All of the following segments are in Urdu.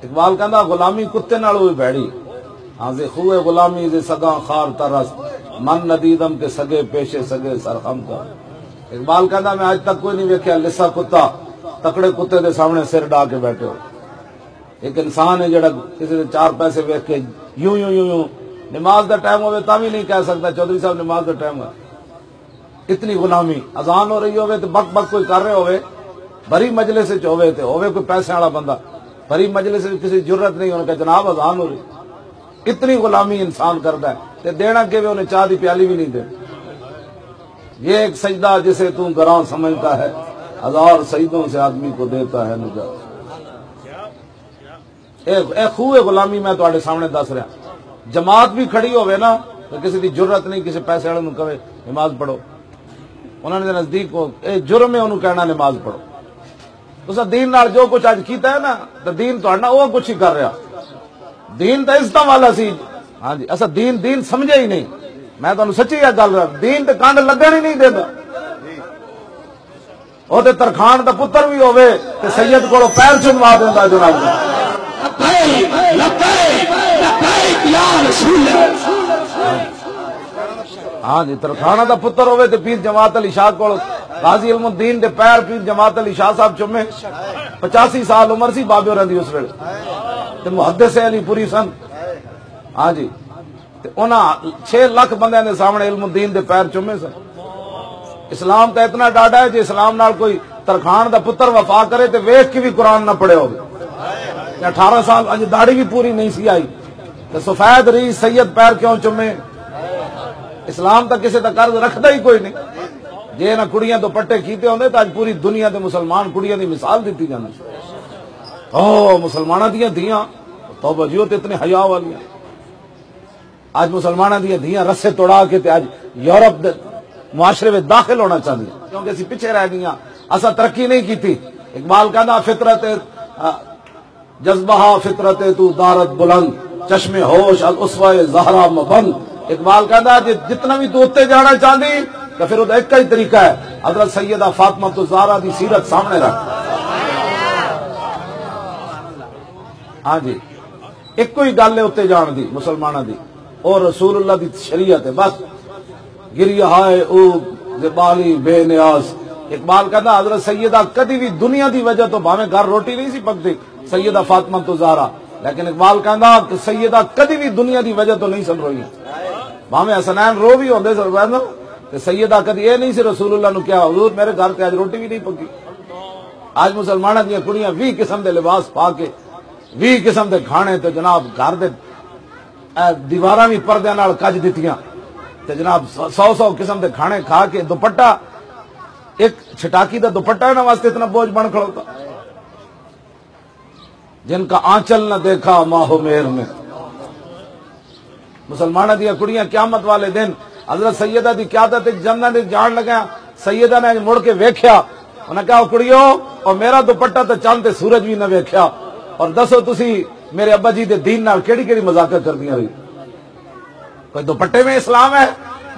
اقبال کہندا غلامی کتے نال ہوئی بھڑی، ہاں زے خوے غلامی زے سگاں خار ترس، من ندیدم کے سگے پیشے سگے سرخم کا۔ اقبال کہندا میں آج تک کوئی نہیں ویکھیا لسا کتا تکڑے کتے دے سامنے سر ڈا کے بیٹھے ہو۔ ایک انسان ہے جڑا کسی دے چار پیسے ویکھ کے یوں یوں یوں یوں نماز دا ٹائم ہوئے تا بھی نہیں کہہ سکتا چودھری صاحب نماز دا ٹائم ہے۔ اتنی غلامی، اذان ہو رہی ہوئے تو بک بک کوئی کر رہے ہوئے، بڑی مجلس ہوئے تے ہوئے کوئی پیسے والا بندہ، بڑی مجلس کسی ضرورت نہیں ہونے کہ جناب اذان ہو رہی، اتنی غلامی انسان کرتا ہے تے دینا کہ انہیں چاہ دی پیالی بھی نہیں دے۔ یہ ایک سجدہ جسے تو گراں سمجھتا ہے، ہزار سجدوں سے آدمی کو دیتا ہے نجات۔ اے خوہ غلامی میں تواڈے سامنے دس رہا۔ جماعت بھی کھڑی ہوئے نا تو کسی دی ضرورت نہیں کسی پیسے والے نوں کہے نماز پڑھو، انہوں نے نزدیک کو اے جرم ہے انہوں کہنا نماز پڑھو۔ اس دین نال جو کچھ اج کیتا ہے نا تو دین تہاڈا وہ کچھ ہی کر رہا، دین تو عزت والا سی۔ ہاں جی اصا دین سمجھے ہی نہیں، میں تمہیں سچی گل رہا، دین تے کانڈ لگن ہی نہیں دیتا۔ وہ تے ترخان دا پتر بھی ہوئے تے سید کو پیر چنوا دینا جناب۔ ہاں جی ترخانہ دا پتر ہوئے تے پیر جماعت علی شاہ کو غازی علم الدین دے پیر پیر جماعت علی شاہ صاحب چومے، 85 سال عمر سی بابے ہوراں دی اس ویلے تے محدث علی پوری سن۔ ہاں جی تے انہاں 6 لاکھ بندیاں دے سامنے علم الدین دے پیر چومے سن۔ اسلام تے اتنا ڈاڈا ہے جی اسلام نال کوئی ترخان دا پتر وفا کرے تے ویکھ کے بھی قرآن نہ پڑھے ہوگے۔ 18 سال اج داڑھی بھی پوری نہیں سی آئی تے سفید ری سید پیر کیوں چومے؟ اسلام تک کسی دا قرض رکھدا ہی کوئی نہیں۔ جے نہ کڑیاں دوپٹے کیتے ہوندے تو اج پوری دنیا دے مسلمان کڑیاں دی مثال دیتی جاندی۔ او مسلماناں دیاں دھیاں توبہ جیو تے اتنے حیا والیاں، اج مسلماناں دیاں دھیاں رسے توڑا کے تے اج یورپ دے معاشرے میں داخل ہونا چاہتی ہیں کیونکہ اسی پیچھے رہ گئیاں، اسا ترقی نہیں کیتی۔ اقبال کہنا فطرت جذبہ فطرت تو دارت بلند، چشم ہوش الاسوہ زہرا مبند۔ اقبال کہنا جتنا بھی تو اتنے جانا چاہتی تو پھر وہ ایک ہی طریقہ ہے، حضرت سیدہ فاطمہ الزہرا دی سیرت سامنے رکھ۔ ہاں جی ایک کوئی گل ہے اتنے جان دی مسلمانوں دی اور رسول اللہ دی شریعت ہے بس۔ گریہ ہائے او زبالی بے نیاز۔ اقبال کہنا حضرت سیدہ کدی بھی دنیا دی وجہ تو بھاویں گھر روٹی نہیں سی پکتی سیدہ فاطمہ الزہرا، لیکن اقبال کہنا کہ سیدہ کدی بھی دنیا دی وجہ تو نہیں سن روئی، بھاویں حسنین رو بھی ہوندے سن کہ سیدہ کدی یہ نہیں سی رسول اللہ نو کیا حضور میرے گھر تے آج روٹی بھی نہیں پکی۔ آج مسلمانوں دیا کڑیاں 20 قسم دے لباس پا کے 20 قسم دے کھانے تے جناب گھر دے دیواراں بھی پردے نال کج دتیاں تے جناب 100 قسم دے کھانے کھا کے دوپٹہ ایک چھٹاکی دا دوپٹہ ہے نا واسطے اتنا بوجھ بن کھڑوتا۔ جن کا آنچل نہ دیکھا ماہو مہر میں، مسلمانہ دیا کڑیاں قیامت والے دن حضرت سیدہ دی قیادت جنت دی جان لگا، سیدہ نے مڑ کے ویکھیا، انہاں کہا کڑیو اور میرا دوپٹہ تے چاند تے سورج بھی نہ ویکھیا، اور دسو تسی میرے ابا جی دے دین نال کیڑی کیڑی مذاقت کردیاں رہی، کوئی دوپٹے میں اسلام ہے؟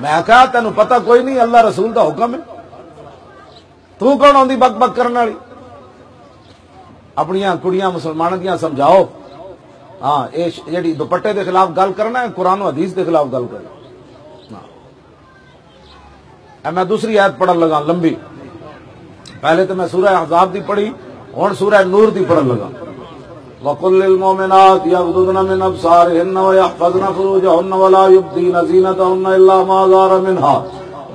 میں کہا تینوں پتہ کوئی نہیں، اللہ رسول دا حکم ہے، تو کون ہوندی بک بک کرنے والی؟ اپنیاں کڑیاں مسلمانوں دیاں سمجھاؤ، ہاں اے جڑی دوپٹے دے خلاف گل کرنا ہے قرآن و حدیث دے خلاف گل کرنا۔ میں دوسری آیت پڑھن لگا لمبی، پہلے تو میں سورہ احزاب دی پڑھی، ہن سورہ نور دی پڑھن لگا۔ وَقُلْ لِلْمُؤْمِنَاتِ يَغْضُضْنَ مِنْ أَبْصَارِهِنَّ وَيَحْفَظْنَ فُرُوجَهُنَّ وَلَا يُبْدِينَ زِينَتَهُنَّ إِلَّا مَا ظَهَرَ مِنْهَا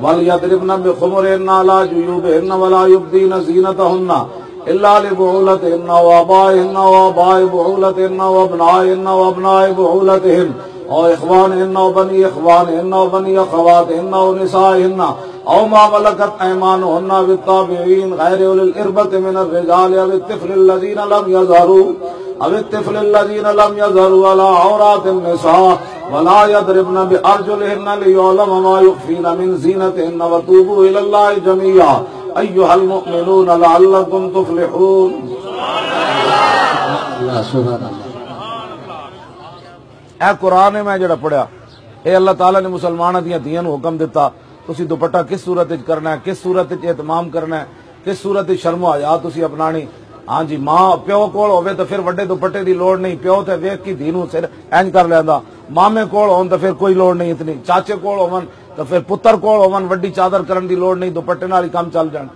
وَلْيَضْرِبْنَ بِخُمُرِهِنَّ عَلَى جُيُوبِهِنَّ وَلَا يُبْدِينَ زِينَتَهُنَّ إِلَّا لِبُعُولَتِهِنَّ وَآبَائِهِنَّ وَآبَاءِ بُعُولَتِهِنَّ وَأَبْنَائِهِنَّ وَأَبْنَاءِ بُعُولَتِهِنَّ وإخوانهن وبني إخوانهن وبني أخواتهن ونسائهن أو ما ملكت أيمانهن بالتابعين غير أولي الإربة من الرجال أو الطفل الذين لم يظهروا على عورات النساء ولا يضربن بأرجلهن ليعلم ما يخفين من زينتهن وتوبوا إلى الله جميعا أيها المؤمنون لعلكم تفلحون۔ اے قرآن میں جڑا پڑھیا اے اللہ تعالیٰ نے مسلمانوں دیا دھیاں نو حکم دیتا تسی دوپٹہ کس صورت وچ کرنا ہے، کس صورت وچ اہتمام کرنا ہے، کس صورت وچ شرم و حیا تسی اپنانی، ہاں جی ماں پیو کول ہوے تو پھر وڈے دوپٹے دی لوڑ نہیں، پیو تے ویکھ کی دھی نوں سر اینج کر لیندا، مامے کول ہون تو پھر کوئی لوڑ نہیں اتنی، چاچے کول ہون تو پھر پتر کول ہون وڈی چادر کرن دی لوڑ نہیں، دوپٹے نال ہی کام چل جان۔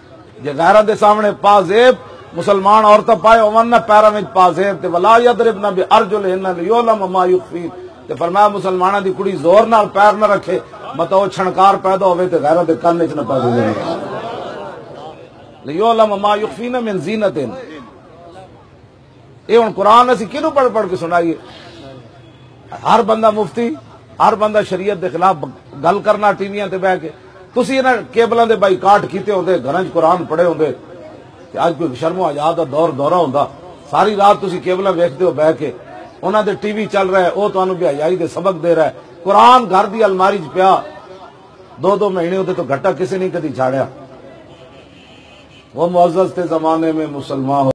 جے غیرت دے سامنے پازیب مسلمان عورتاں پائے ہون نہ پیراں وچ پازیب تے ولا یضربن بارجلہن لیعلم ما یخفین، تے فرمایا مسلماناں دی کڑی زور نال پیر نہ رکھے مطلب چھنکار پیدا ہوے تے غیرت دے کن وچ نہ پیدا ہوے، لیعلم ما یخفین من زینت۔ یہ ہوں قرآن اسی کنوں پڑھ پڑھ کے سنائیے؟ ہر بندہ مفتی، ہر بندہ شریعت دے خلاف گل کرنا ٹی ویاں تے بہ کے، تسی انہاں کیبلاں دے بائیکاٹ کیتے ہوندے، گھراں وچ قرآن پڑھے ہوندے، تے اج کوئی شرم و حیا دا دورہ ہوندا، ساری رات تسی کیبلاں ویکھدے ہو بہ کے، انہاں دے ٹی وی چل رہا ہے، او تانوں بے حیائی دے سبق دے رہا ہے، قرآن گھر دی الماری چ پیا 2 مہینے ہوتے تو گھٹا کسی نہیں کدی جھاڑیا۔ وہ معزز تھے زمانے میں مسلمان